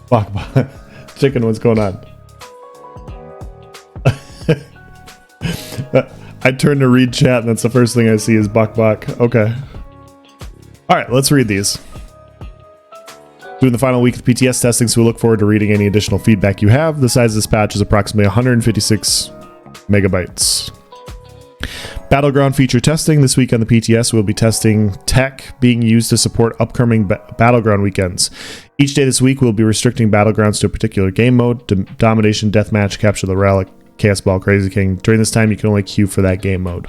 Bok bok. Chicken, what's going on? I turn to read chat and that's the first thing I see is bok bok. Okay. Alright, let's read these. Doing the final week of PTS testing, so we look forward to reading any additional feedback you have. The size of this patch is approximately 156 megabytes. Battleground feature testing. This week on the PTS, we'll be testing tech being used to support upcoming Battleground weekends. Each day this week, we'll be restricting Battlegrounds to a particular game mode, Domination, Deathmatch, Capture the Relic, Chaos Ball, Crazy King. During this time, you can only queue for that game mode.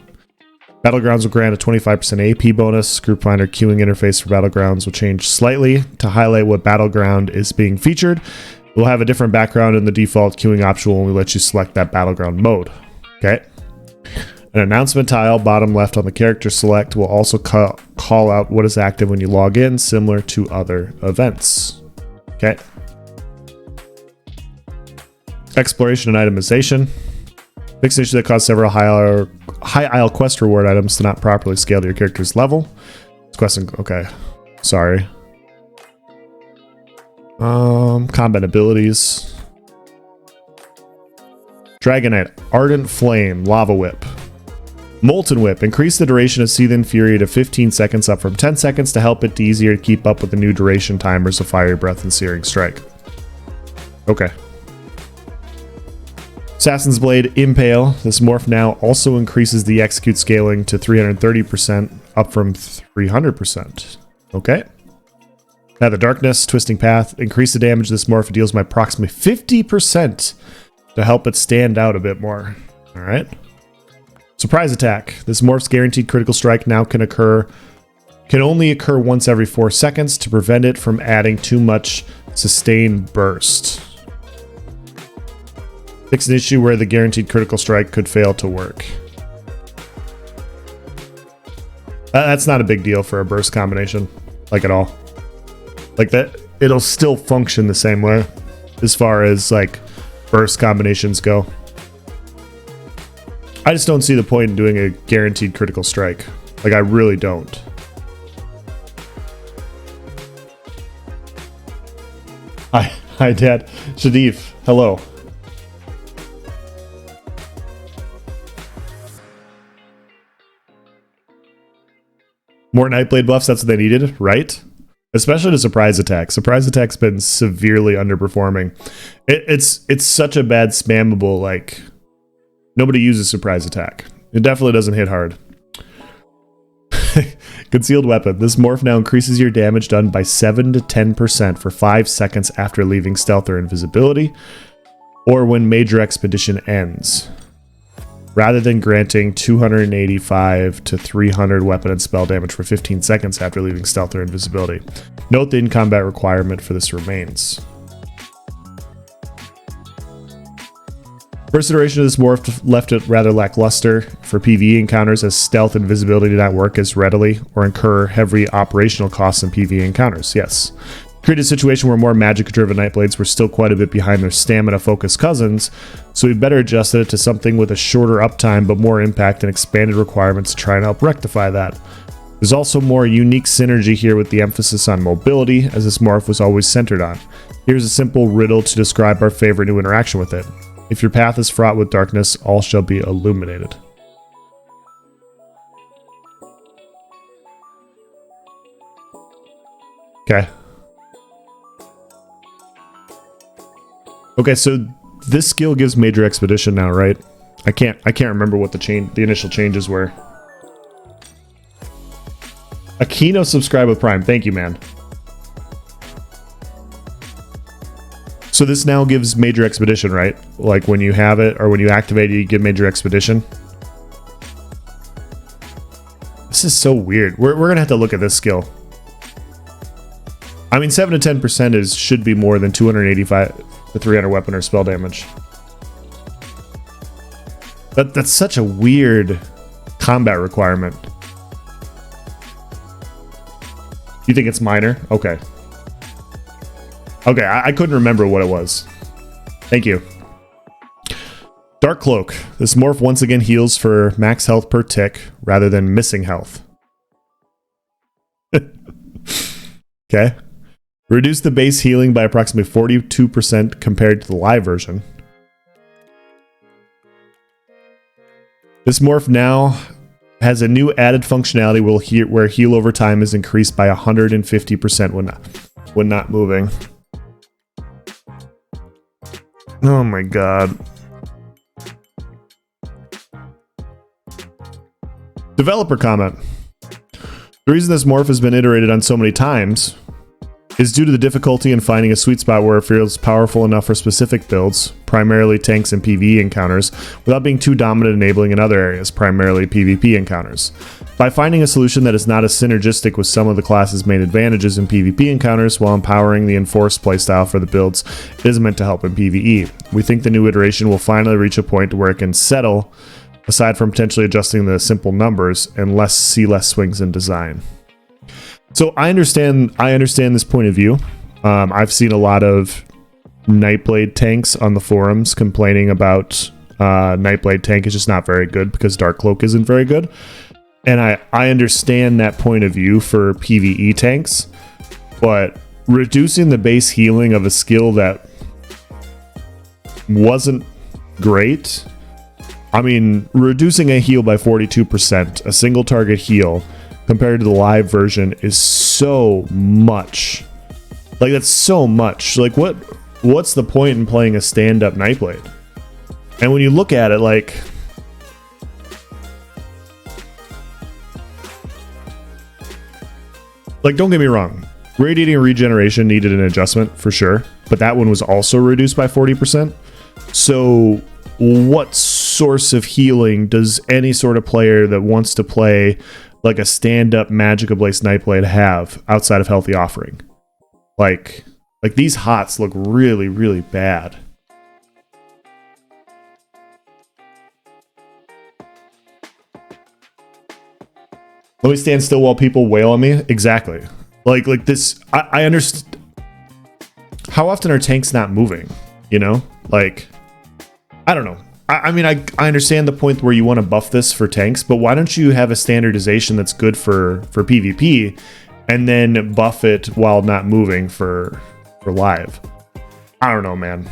Battlegrounds will grant a 25% AP bonus. Group Finder queuing interface for Battlegrounds will change slightly to highlight what Battleground is being featured. We'll have a different background in the default queuing option when we let you select that Battleground mode. Okay. An announcement tile, bottom left on the character select, will also call out what is active when you log in, similar to other events. Okay. Exploration and itemization. Fixed issue that caused several high isle quest reward items to not properly scale to your character's level. It's questing. Okay. Sorry. Combat abilities. Dragonknight, Ardent Flame, Lava Whip. Molten Whip, increase the duration of Seething Fury to 15 seconds up from 10 seconds to help it easier to keep up with the new duration timers of Fiery Breath and Searing Strike. Okay. Assassin's Blade, Impale. This morph now also increases the execute scaling to 330%, up from 300%. Okay. Now the Darkness, Twisting Path. Increase the damage this morph deals by approximately 50% to help it stand out a bit more. Alright. Surprise Attack. This morph's guaranteed critical strike now can only occur once every 4 seconds to prevent it from adding too much sustained burst. Fix an issue where the guaranteed critical strike could fail to work. That's not a big deal for a burst combination, like at all. Like that, it'll still function the same way as far as like burst combinations go. I just don't see the point in doing a guaranteed critical strike. Like, I really don't. Hi, Dad. Shadif, hello. More Nightblade buffs, that's what they needed, right? Especially the Surprise Attack. Surprise Attack's been severely underperforming. It's such a bad spammable, like... Nobody uses Surprise Attack. It definitely doesn't hit hard. Concealed Weapon. This morph now increases your damage done by 7 to 10% for 5 seconds after leaving stealth or invisibility, or when Major Expedition ends, rather than granting 285 to 300 weapon and spell damage for 15 seconds after leaving stealth or invisibility. Note the in-combat requirement for this remains. First iteration of this morph left it rather lackluster for PvE encounters, as stealth and visibility did not work as readily or incur heavy operational costs in PvE encounters. Yes. Created a situation where more magic-driven Nightblades were still quite a bit behind their stamina-focused cousins, so we better adjusted it to something with a shorter uptime but more impact and expanded requirements to try and help rectify that. There's also more unique synergy here with the emphasis on mobility, as this morph was always centered on. Here's a simple riddle to describe our favorite new interaction with it. If your path is fraught with darkness, all shall be illuminated. Okay. Okay, so this skill gives Major Expedition now, right? I can't remember what the initial changes were. Aquino subscribe with Prime. Thank you, man. So this now gives Major Expedition, right? Like when you have it, or when you activate it, you get Major Expedition. This is so weird. We're gonna have to look at this skill. I mean, 7 to 10% should be more than 285 to 300 weapon or spell damage. But that's such a weird combat requirement. You think it's minor? Okay. Okay, I couldn't remember what it was. Thank you. Dark Cloak. This morph once again heals for max health per tick rather than missing health. Okay. Reduce the base healing by approximately 42% compared to the live version. This morph now has a new added functionality where heal over time is increased by 150% when not moving. Oh my god. Developer comment. The reason this morph has been iterated on so many times is due to the difficulty in finding a sweet spot where it feels powerful enough for specific builds, primarily tanks and PvE encounters, without being too dominant enabling in other areas, primarily PvP encounters. By finding a solution that is not as synergistic with some of the class's main advantages in PvP encounters while empowering the enforced playstyle for the builds, it is meant to help in PvE. We think the new iteration will finally reach a point where it can settle, aside from potentially adjusting the simple numbers, and see less swings in design. So I understand this point of view. I've seen a lot of Nightblade tanks on the forums complaining about Nightblade tank is just not very good because Dark Cloak isn't very good. And I understand that point of view for PvE tanks, but reducing the base healing of a skill that wasn't great. I mean, reducing a heal by 42%, a single target heal, compared to the live version is so much. Like, that's so much. Like, what's the point in playing a stand-up Nightblade? And when you look at it, like, don't get me wrong. Radiating regeneration needed an adjustment, for sure. But that one was also reduced by 40%. So what source of healing does any sort of player that wants to play like a stand-up Magic Ablaze Nightblade have outside of Healthy Offering? Like these hots look really, really bad. Let me stand still while people wail on me? Exactly. Like this, I understand. How often are tanks not moving? You know? Like, I don't know. I mean, I understand the point where you want to buff this for tanks, but why don't you have a standardization that's good for PvP and then buff it while not moving for live? I don't know, man.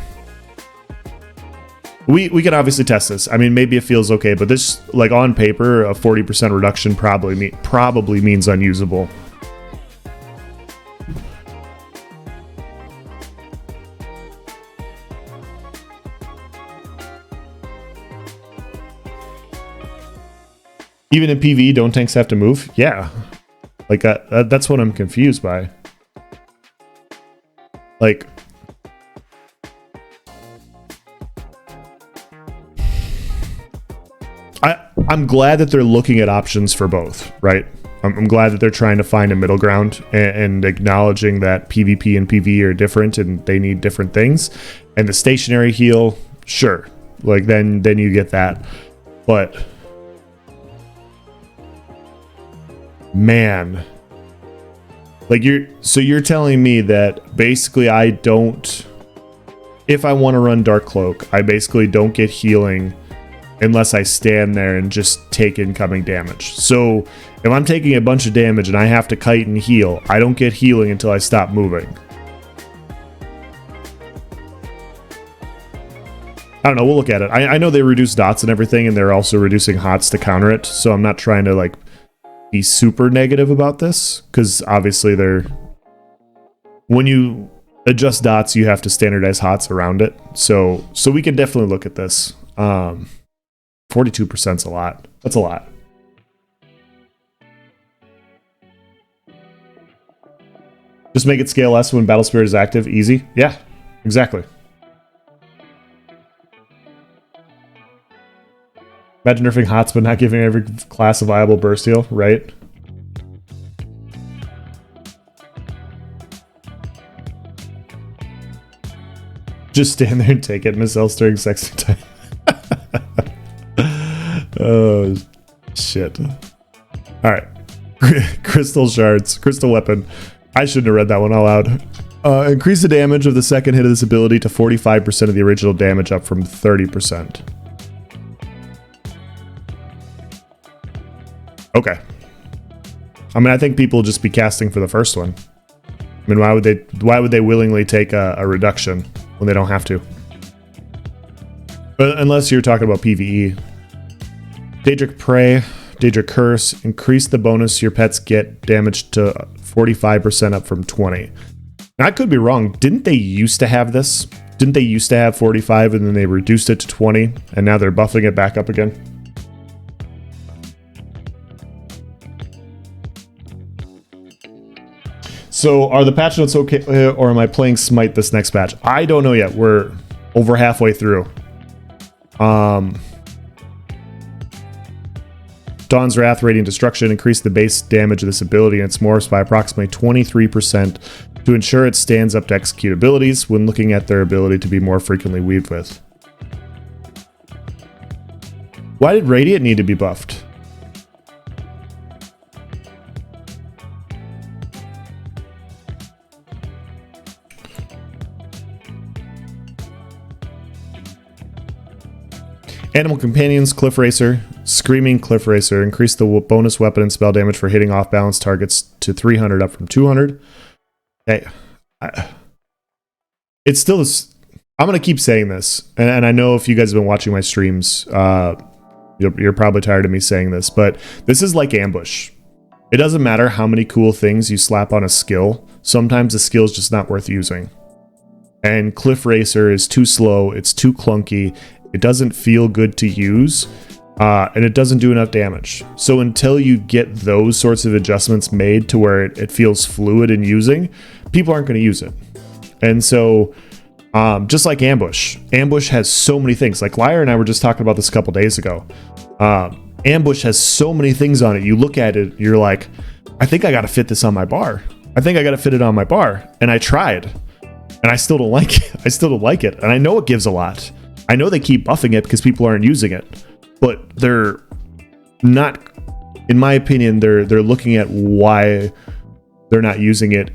We could obviously test this. I mean, maybe it feels okay, but this, like, on paper, a 40% reduction probably means unusable. Even in PvE, don't tanks have to move? Yeah. Like, that's what I'm confused by. Like, I'm glad that they're looking at options for both, right? I'm glad that they're trying to find a middle ground and acknowledging that PvP and PvE are different and they need different things. And the stationary heal, sure. Like, then you get that. But man, like, you're telling me that basically if I want to run Dark Cloak, I basically don't get healing unless I stand there and just take incoming damage. So if I'm taking a bunch of damage and I have to kite and heal, I don't get healing until I stop moving. I don't know, we'll look at it. I know they reduce dots and everything, and they're also reducing hots to counter it, so I'm not trying to, like, be super negative about this, because obviously when you adjust dots, you have to standardize hots around it. So we can definitely look at this. 42%'s a lot. That's a lot. Just make it scale less when Battle Spirit is active. Easy. Yeah, exactly. Imagine nerfing hots but not giving every class a viable burst heal, right? Just stand there and take it, Miss Else during sexy time. Oh, shit. Alright. Crystal shards. Crystal weapon. I shouldn't have read that one out loud. Increase the damage of the second hit of this ability to 45% of the original damage, up from 30%. Okay. I mean, I think people will just be casting for the first one. I mean, why would they willingly take a reduction when they don't have to? But unless you're talking about PvE. Daedric Prey, Daedric Curse, increase the bonus your pets get damage to 45% up from 20. Now, I could be wrong. Didn't they used to have this? Didn't they used to have 45 and then they reduced it to 20 and now they're buffing it back up again? So are the patch notes okay, or am I playing Smite this next patch? I don't know yet. We're over halfway through. Dawn's Wrath, Radiant Destruction, increase the base damage of this ability and its morphs by approximately 23% to ensure it stands up to execute abilities when looking at their ability to be more frequently weaved with. Why did Radiant need to be buffed? Animal Companions, Cliff Racer, Screaming Cliff Racer, increase the bonus weapon and spell damage for hitting off balance targets to 300 up from 200. Hey, it's still this. I'm going to keep saying this, and I know if you guys have been watching my streams, you're probably tired of me saying this, but this is like Ambush. It doesn't matter how many cool things you slap on a skill, sometimes the skill is just not worth using. And Cliff Racer is too slow, it's too clunky, it doesn't feel good to use, and it doesn't do enough damage. So until you get those sorts of adjustments made to where it feels fluid in using, people aren't going to use it. And so, just like Ambush has so many things. Like Liar and I were just talking about this a couple days ago. Ambush has so many things on it. You look at it, you're like, I think I got to fit this on my bar. I think I got to fit it on my bar. And I tried, and I still don't like it. I still don't like it. And I know it gives a lot. I know they keep buffing it because people aren't using it, but they're not, in my opinion, they're looking at why they're not using it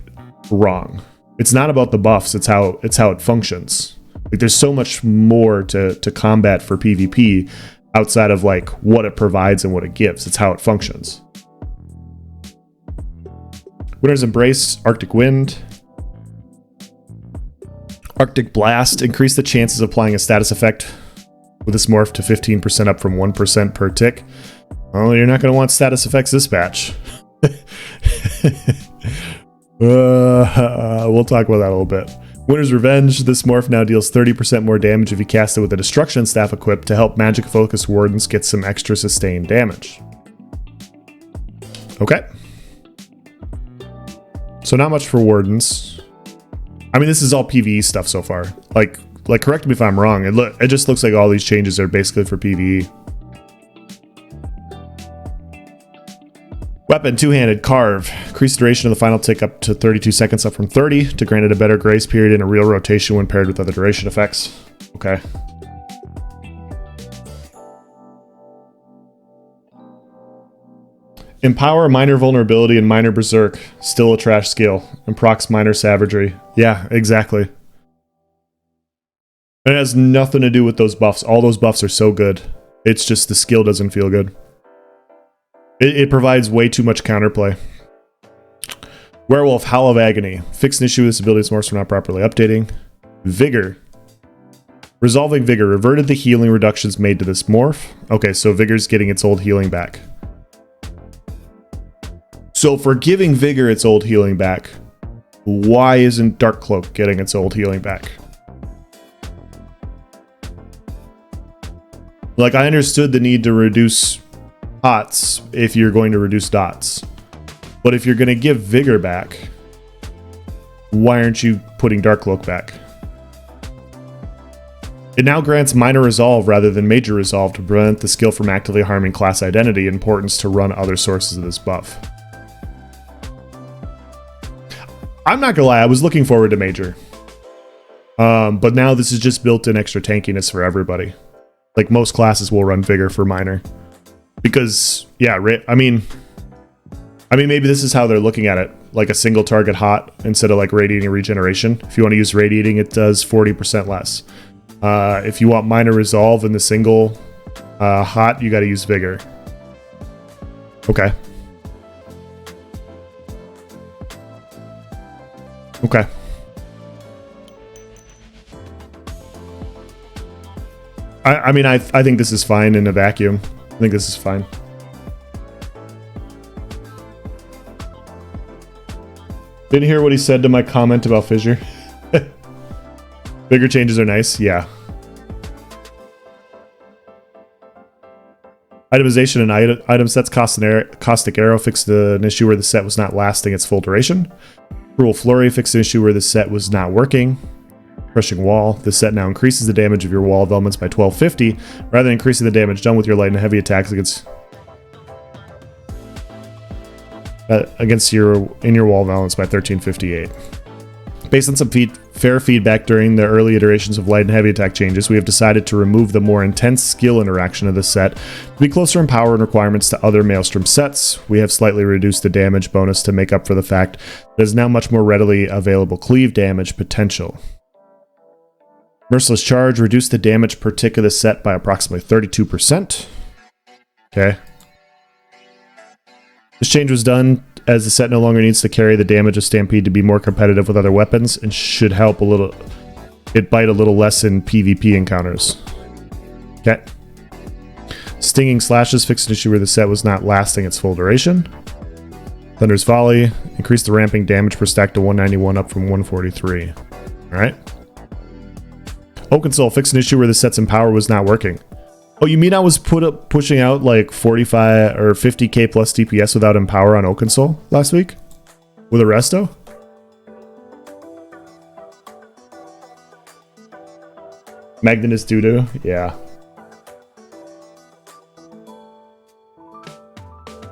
wrong. It's not about the buffs, it's how it functions. Like there's so much more to combat for PvP outside of like what it provides and what it gives. It's how it functions. Winter's Embrace, Arctic Wind, Arctic Blast, increase the chances of applying a status effect with this morph to 15% up from 1% per tick. Well, you're not going to want status effects this patch. We'll talk about that a little bit. Winter's Revenge, this morph now deals 30% more damage if you cast it with a Destruction Staff equipped to help magic focused wardens get some extra sustained damage. Okay. So not much for wardens. I mean, this is all PvE stuff so far. Like correct me if I'm wrong. It just looks like all these changes are basically for PvE. Weapon, two-handed, Carve. Increase duration of the final tick up to 32 seconds up from 30 to grant it a better grace period and a real rotation when paired with other duration effects. Okay. Empower minor vulnerability and minor berserk. Still a trash skill. And procs minor savagery. Yeah, exactly. It has nothing to do with those buffs. All those buffs are so good. It's just the skill doesn't feel good. It provides way too much counterplay. Werewolf, Howl of Agony. Fix an issue with this ability's morphs for not properly updating. Vigor. Resolving Vigor. Reverted the healing reductions made to this morph. Okay, so Vigor's getting its old healing back. So for giving Vigor its old healing back, why isn't Dark Cloak getting its old healing back? Like, I understood the need to reduce pots if you're going to reduce dots. But if you're going to give Vigor back, why aren't you putting Dark Cloak back? It now grants minor resolve rather than major resolve to prevent the skill from actively harming class identity, importance to run other sources of this buff. I'm not gonna lie, I was looking forward to major. But now this is just built-in extra tankiness for everybody. Like most classes will run Vigor for minor. Because, yeah, I mean maybe this is how they're looking at it. Like a single target hot instead of like radiating regeneration. If you want to use radiating, it does 40% less. If you want minor resolve in the single hot, you gotta use Vigor. Okay. I mean, I think this is fine in a vacuum. I think this is fine. Didn't hear what he said to my comment about Fissure. Vigor changes are nice, yeah. Itemization and item sets. Caustic Arrow fixed an issue where the set was not lasting its full duration. Cruel Flurry fixed an issue where the set was not working. Crushing Wall. This set now increases the damage of your wall of elements by 1250, rather than increasing the damage done with your light and heavy attacks against your wall of elements by 1358. Based on some fair feedback during the early iterations of light and heavy attack changes, we have decided to remove the more intense skill interaction of this set to be closer in power and requirements to other Maelstrom sets. We have slightly reduced the damage bonus to make up for the fact that there is now much more readily available cleave damage potential. Merciless Charge reduced the damage per tick of the set by approximately 32%. Okay. This change was done as the set no longer needs to carry the damage of Stampede to be more competitive with other weapons, and should help a little. It bite a little less in PvP encounters. Okay. Stinging Slashes fixed an issue where the set was not lasting its full duration. Thunder's Volley increased the ramping damage per stack to 191 up from 143. Alright. Oaken Soul fixed an issue where the set's Empower was not working. Oh, you mean I was pushing out like 45 or 50k plus DPS without Empower on Oaken Soul last week? With a resto? Magnanus Doo-Doo? Yeah.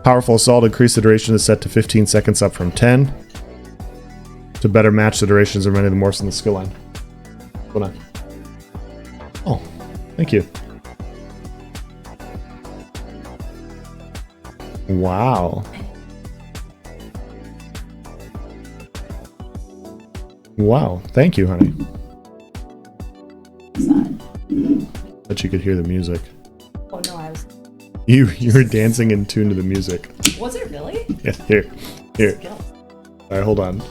Powerful Assault increased the duration of the set to 15 seconds up from 10. To better match the durations of many of the morphs in the skill line. Hold on. Oh, thank you. Wow. Wow, thank you, honey. Bet you could hear the music. Oh no, I was... You were dancing in tune to the music. Was it really? Yeah, here. Alright, hold on.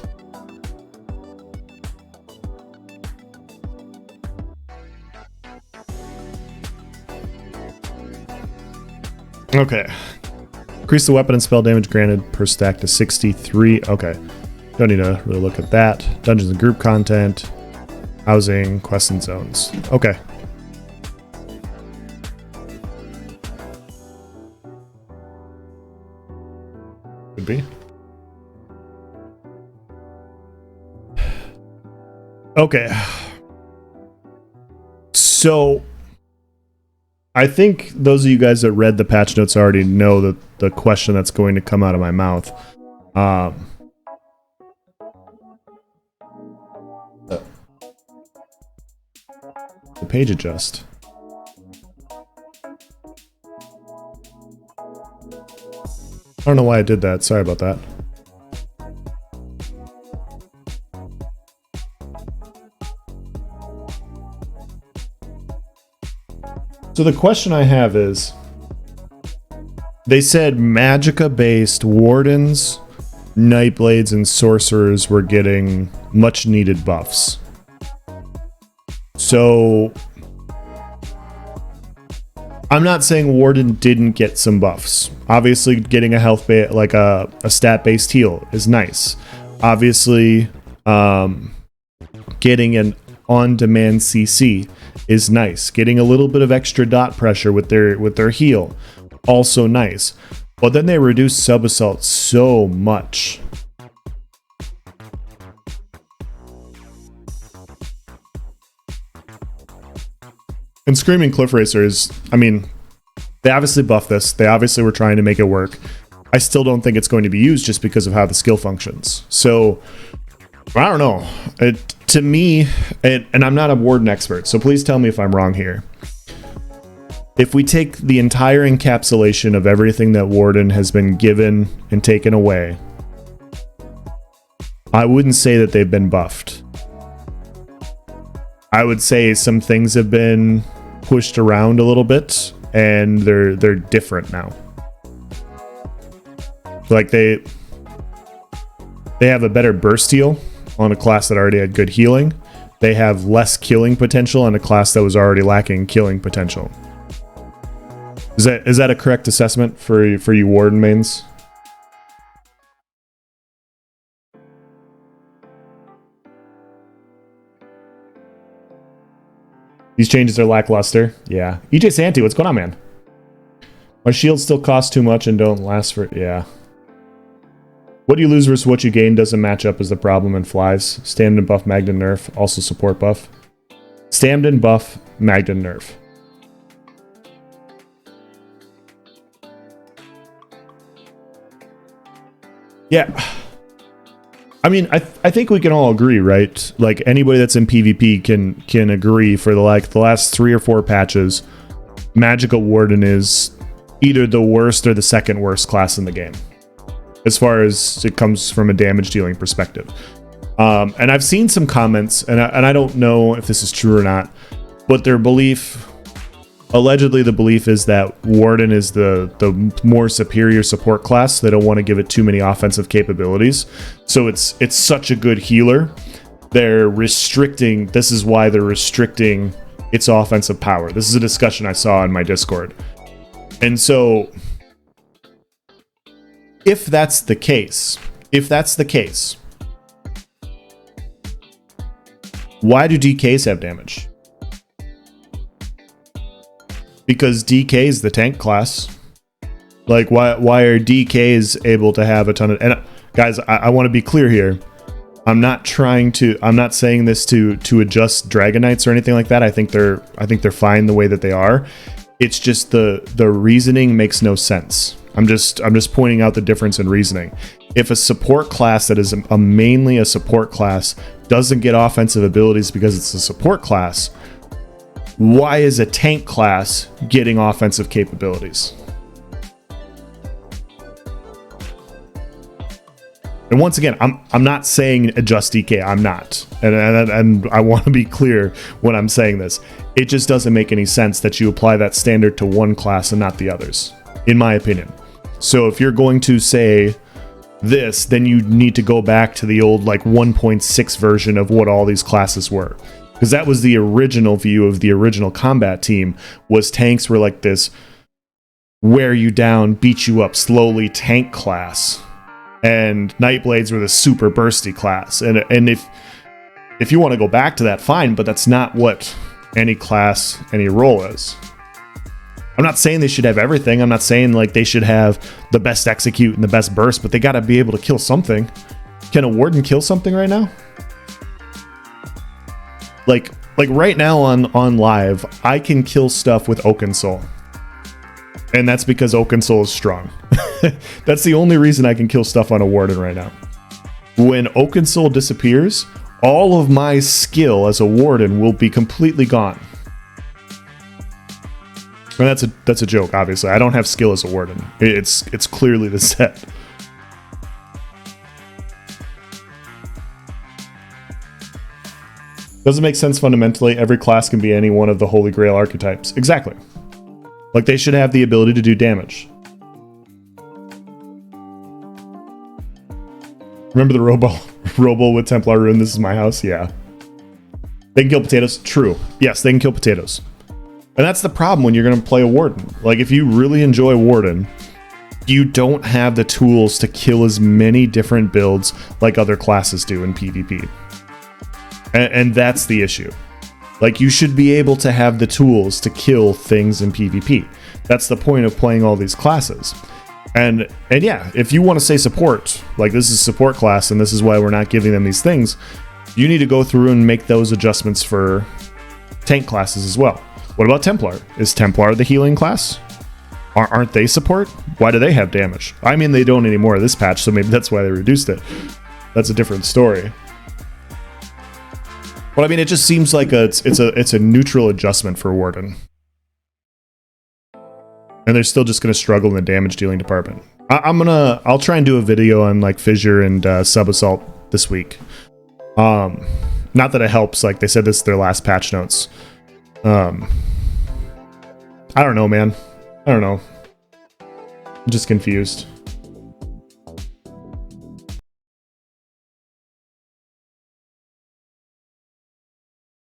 Okay. Increase the weapon and spell damage granted per stack to 63. Okay. Don't need to really look at that. Dungeons and group content. Housing. Quests and zones. Okay. Could be. Okay. So I think those of you guys that read the patch notes already know that the question that's going to come out of my mouth. The page adjust. I don't know why I did that. Sorry about that. So the question I have is, they said Magicka-based Wardens, Nightblades, and Sorcerers were getting much needed buffs. So I'm not saying Warden didn't get some buffs. Obviously getting a health like a stat-based heal is nice. Obviously getting an on-demand CC is nice. Getting a little bit of extra dot pressure with their heal, also nice. But then they reduce sub-assault so much. And Screaming Cliff Racer is, I mean, they obviously buffed this. They obviously were trying to make it work. I still don't think it's going to be used just because of how the skill functions. So, I don't know. To me, and I'm not a Warden expert, so please tell me if I'm wrong here. If we take the entire encapsulation of everything that Warden has been given and taken away, I wouldn't say that they've been buffed. I would say some things have been pushed around a little bit, and they're different now. Like they have a better burst heal on a class that already had good healing. they have less killing potential on a class that was already lacking killing potential. Is that a correct assessment for you Warden mains? These changes are lackluster. Yeah. EJ Santy, what's going on, man? My shields still cost too much and don't last for... Yeah. What you lose versus what you gain doesn't match up is the problem in flies. Stand and buff, Magden nerf. Also support buff. Stand and buff, Magden nerf. Yeah. I mean, I think we can all agree, right? Like, anybody that's in PvP can agree for the last 3 or 4 patches, Magical Warden is either the worst or the second worst class in the game, as far as it comes from a damage dealing perspective. And I've seen some comments, and I don't know if this is true or not, but their belief, allegedly the belief is that Warden is the more superior support class. They don't want to give it too many offensive capabilities. So it's such a good healer. They're restricting, this is why they're restricting its offensive power. This is a discussion I saw in my Discord. And so if that's the case, why do DKs have damage? Because DK is the tank class. Like, why are DKs able to have a ton of... And guys, I want to be clear here. I'm not saying this to adjust Dragonknights or anything like that. I think they're fine the way that they are. It's just the reasoning makes no sense. I'm just pointing out the difference in reasoning. If a support class that is mainly a support class doesn't get offensive abilities because it's a support class, why is a tank class getting offensive capabilities? And once again, I'm not saying adjust DK. I'm not, and I want to be clear when I'm saying this. It just doesn't make any sense that you apply that standard to one class and not the others, in my opinion. So if you're going to say this, then you need to go back to the old like 1.6 version of what all these classes were. Because that was the original view of the original combat team, was tanks were like this wear you down, beat you up slowly tank class. And Nightblades were the super bursty class. And if you want to go back to that, fine, but that's not what any class, any role is. I'm not saying they should have everything. I'm not saying like they should have the best execute and the best burst, but they got to be able to kill something. Can a Warden kill something right now? Like right now on live, I can kill stuff with Oaken Soul. And that's because Oaken Soul is strong. That's the only reason I can kill stuff on a Warden right now. When Oaken Soul disappears, all of my skill as a Warden will be completely gone. And that's a joke, obviously. I don't have skill as a Warden. It's clearly the set. Doesn't make sense fundamentally. Every class can be any one of the Holy Grail archetypes. Exactly. Like, they should have the ability to do damage. Remember the Robo with Templar Rune? This is my house? Yeah. They can kill potatoes? True. Yes, they can kill potatoes. And that's the problem when you're going to play a Warden. Like, if you really enjoy Warden, you don't have the tools to kill as many different builds like other classes do in PvP. And that's the issue. Like, you should be able to have the tools to kill things in PvP. That's the point of playing all these classes. And yeah, if you want to say support, like this is support class and this is why we're not giving them these things, you need to go through and make those adjustments for tank classes as well. What about Templar? Is Templar the healing class? Aren't they support? Why do they have damage? I mean, they don't anymore this patch, so maybe that's why they reduced it. That's a different story. But I mean, it just seems like it's a neutral adjustment for Warden. And they're still just going to struggle in the damage dealing department. I'll try and do a video on like Fissure and Sub Assault this week. Not that it helps, like they said this is their last patch notes. I don't know, man. I don't know. I'm just confused.